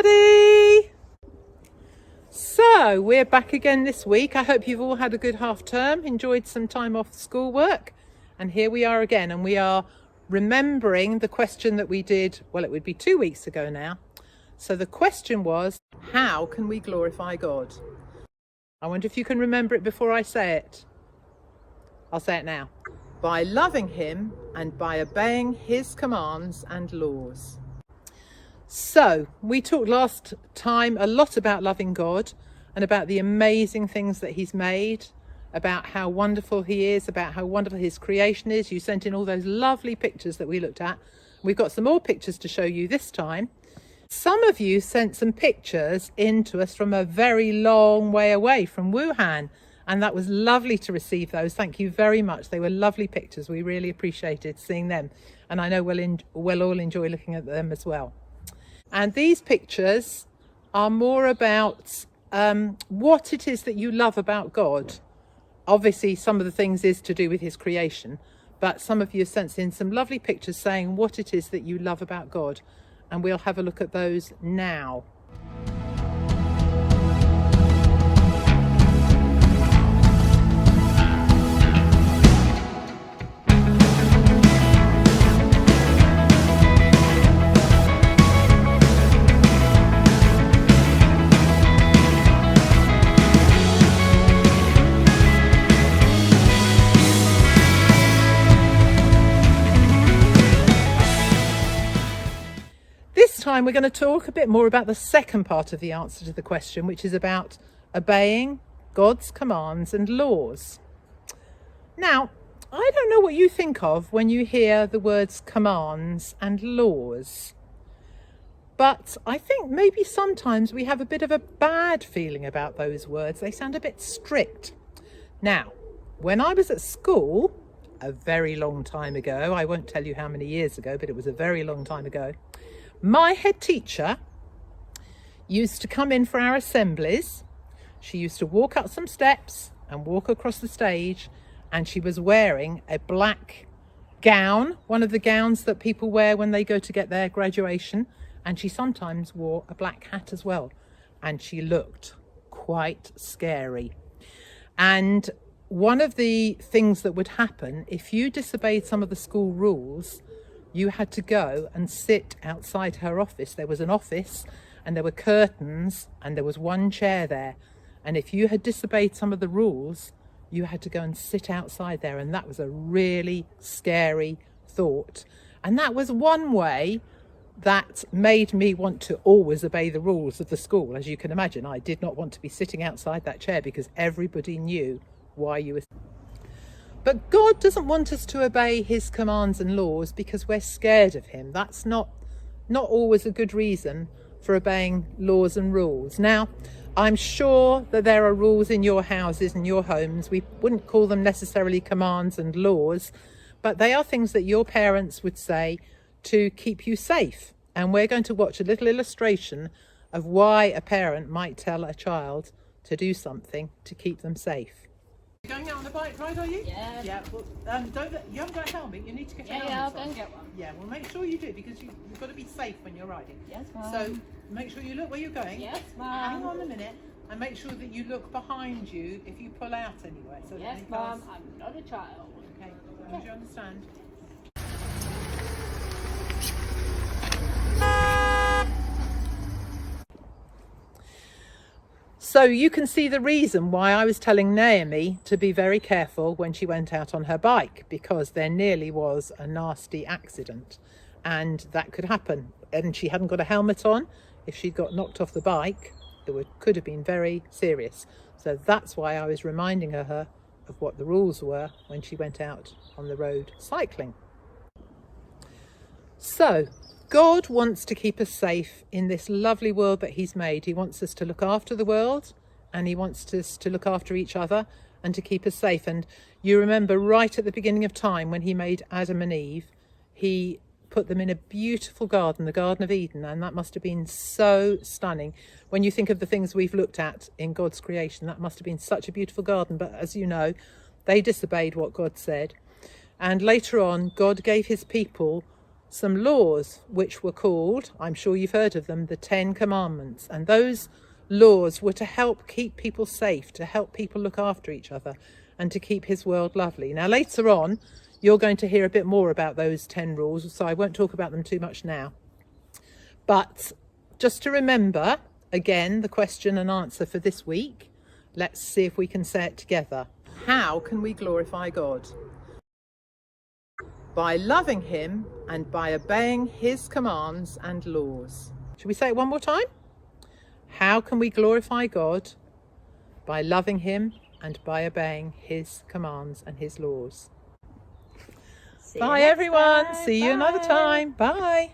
everybody! So we're back again this week. I hope you've all had a good half term, enjoyed some time off schoolwork, and here we are again, and we are remembering the question that we did, well, it would be 2 weeks ago now. So the question was, how can we glorify God? I wonder if you can remember it before I say it. I'll say it now. By loving him and by obeying his commands and laws. So we talked last time a lot about loving God and about the amazing things that he's made, about how wonderful he is, about how wonderful his creation is. You sent in all those lovely pictures that we looked at. We've got some more pictures to show you this time. Some of you sent some pictures in to us from a very long way away from Wuhan, and that was lovely to receive those. Thank you very much. They were lovely pictures. We really appreciated seeing them, and I know we'll all enjoy looking at them as well. And these pictures are more about what it is that you love about God. Obviously, some of the things is to do with his creation, but some of you have sent in some lovely pictures saying what it is that you love about God. And we'll have a look at those now. Time we're going to talk a bit more about the second part of the answer to the question, which is about obeying God's commands and laws. Now, I don't know what you think of when you hear the words commands and laws, but I think maybe sometimes we have a bit of a bad feeling about those words. They sound a bit strict. Now, when I was at school a very long time ago, I won't tell you how many years ago, but it was a very long time ago, my head teacher used to come in for our assemblies. She used to walk up some steps and walk across the stage, and she was wearing a black gown, one of the gowns that people wear when they go to get their graduation, and she sometimes wore a black hat as well, and she looked quite scary. And one of the things that would happen if you disobeyed some of the school rules, you had to go and sit outside her office. There was an office and there were curtains and there was one chair there. And if you had disobeyed some of the rules, you had to go and sit outside there. And that was a really scary thought. And that was one way that made me want to always obey the rules of the school. As you can imagine, I did not want to be sitting outside that chair because everybody knew why you were. But God doesn't want us to obey his commands and laws because we're scared of him. That's not always a good reason for obeying laws and rules. Now, I'm sure that there are rules in your houses and your homes. We wouldn't call them necessarily commands and laws, but they are things that your parents would say to keep you safe. And we're going to watch a little illustration of why a parent might tell a child to do something to keep them safe. You're going out on a bike ride, are you? Yeah. Yeah. Well, you haven't got a helmet. You need to get your helmet. Yeah, I'll go and get one. Yeah. Well, make sure you do because you've got to be safe when you're riding. Yes, ma'am. So make sure you look where you're going. Yes, ma'am. Hang on a minute, and make sure that you look behind you if you pull out anyway. So Yes, ma'am. I'm not a child. Okay. As long as you understand. So you can see the reason why I was telling Naomi to be very careful when she went out on her bike, because there nearly was a nasty accident and that could happen. And she hadn't got a helmet on. If she'd got knocked off the bike, it could have been very serious. So that's why I was reminding her of what the rules were when she went out on the road cycling. So God wants to keep us safe in this lovely world that he's made. He wants us to look after the world, and he wants us to look after each other and to keep us safe. And you remember right at the beginning of time when he made Adam and Eve, he put them in a beautiful garden, the Garden of Eden, and that must have been so stunning. When you think of the things we've looked at in God's creation, that must have been such a beautiful garden. But as you know, they disobeyed what God said. And later on, God gave his people some laws which were called, I'm sure you've heard of them, the 10 Commandments. And those laws were to help keep people safe, to help people look after each other, and to keep his world lovely. Now, later on, you're going to hear a bit more about those 10 rules, so I won't talk about them too much now. But just to remember, again, the question and answer for this week, let's see if we can say it together. How can we glorify God? By loving him and by obeying his commands and laws. Shall we say it one more time? How can we glorify God? By loving him and by obeying his commands and his laws. Bye everyone. See you another time. Bye.